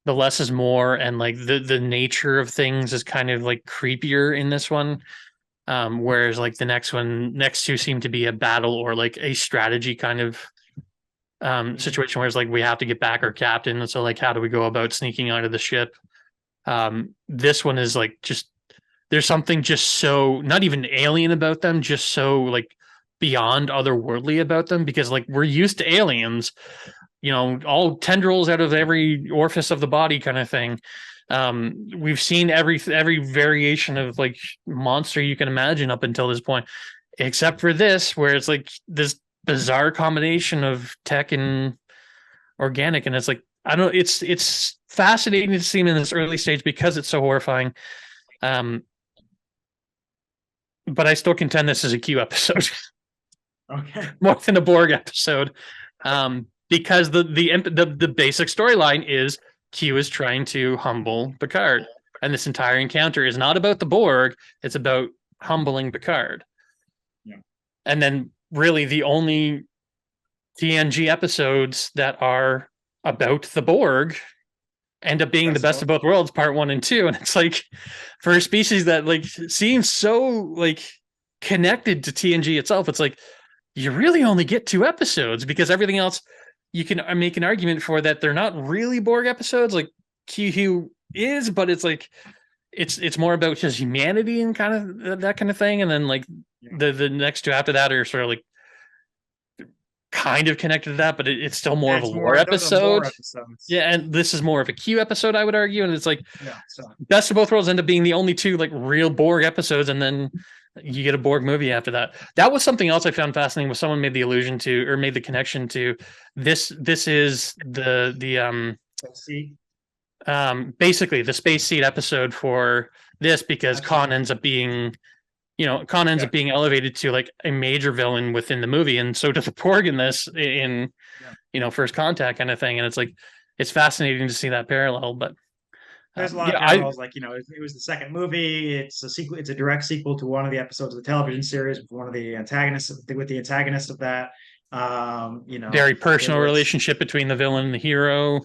the less is more, and like the nature of things is kind of like creepier in this one. Whereas like the next two seem to be a battle or like a strategy kind of situation where it's like we have to get back our captain, and so like how do we go about sneaking out of the ship? This one is like just, there's something just so not even alien about them, just so like beyond otherworldly about them, because like we're used to aliens, all tendrils out of every orifice of the body kind of thing. We've seen every variation of like monster you can imagine up until this point, except for this, where it's like this bizarre combination of tech and organic, and it's like, I don't know, it's fascinating to see him in this early stage because it's so horrifying. But I still contend this is a Q episode. Okay. More than a Borg episode. Because the basic storyline is Q is trying to humble Picard. And this entire encounter is not about the Borg, it's about humbling Picard. Yeah. And then really the only TNG episodes that are about the Borg end up being the best of both worlds, part 1 and 2. And it's like, for a species that like seems so like connected to TNG itself, it's like you really only get 2 episodes, because everything else you can make an argument for that they're not really Borg episodes. Like Q is, but it's like it's more about just humanity and kind of that kind of thing. And then like the next 2 after that are sort of like kind of connected to that, but it's still more of a lore episode. Yeah, and this is more of a Q episode, I would argue. And it's like best of both worlds end up being the only 2 like real Borg episodes, and then you get a Borg movie after that. That was something else I found fascinating, was someone made the allusion to, or made the connection to, this is the basically the space seed episode for this, because Khan ends up being elevated to like a major villain within the movie, and so does the Borg in this, in First Contact kind of thing. And it's like, it's fascinating to see that parallel. But there's a lot of parallels. It was the second movie. It's a sequel. It's a direct sequel to one of the episodes of the television series with one of the antagonists, with the antagonist of that. Very personal relationship between the villain and the hero.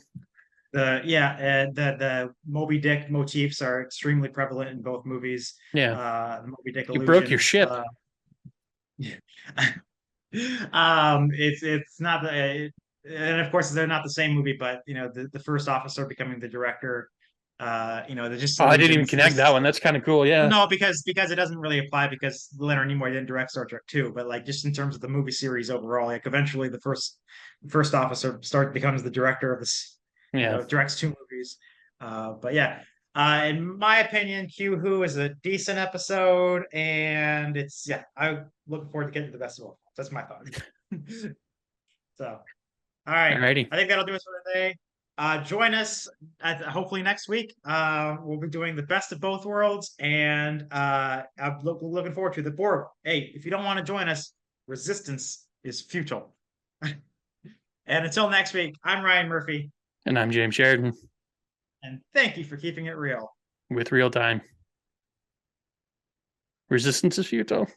The Moby Dick motifs are extremely prevalent in both movies. Yeah, the Moby Dick illusion. You broke your ship. It's not and of course they're not the same movie, but the first officer becoming the director. They're just. I didn't even connect that one. That's kind of cool. Yeah. No, because it doesn't really apply, because Leonard Nimoy didn't direct Star Trek 2, but like just in terms of the movie series overall, like eventually the first officer becomes the director of this. Yeah. Directs 2 movies. But yeah, in my opinion, Q Who is a decent episode, and I'm looking forward to getting to the best of all. That's my thought. So, all right. Alrighty. I think that'll do us for today. Join us hopefully next week. We'll be doing the best of both worlds, and I'm looking forward to the Borg. Hey, if you don't want to join us, resistance is futile. And until next week, I'm Ryan Murphy. And I'm James Sheridan. And thank you for keeping it real. With ReelTime. Resistance is futile.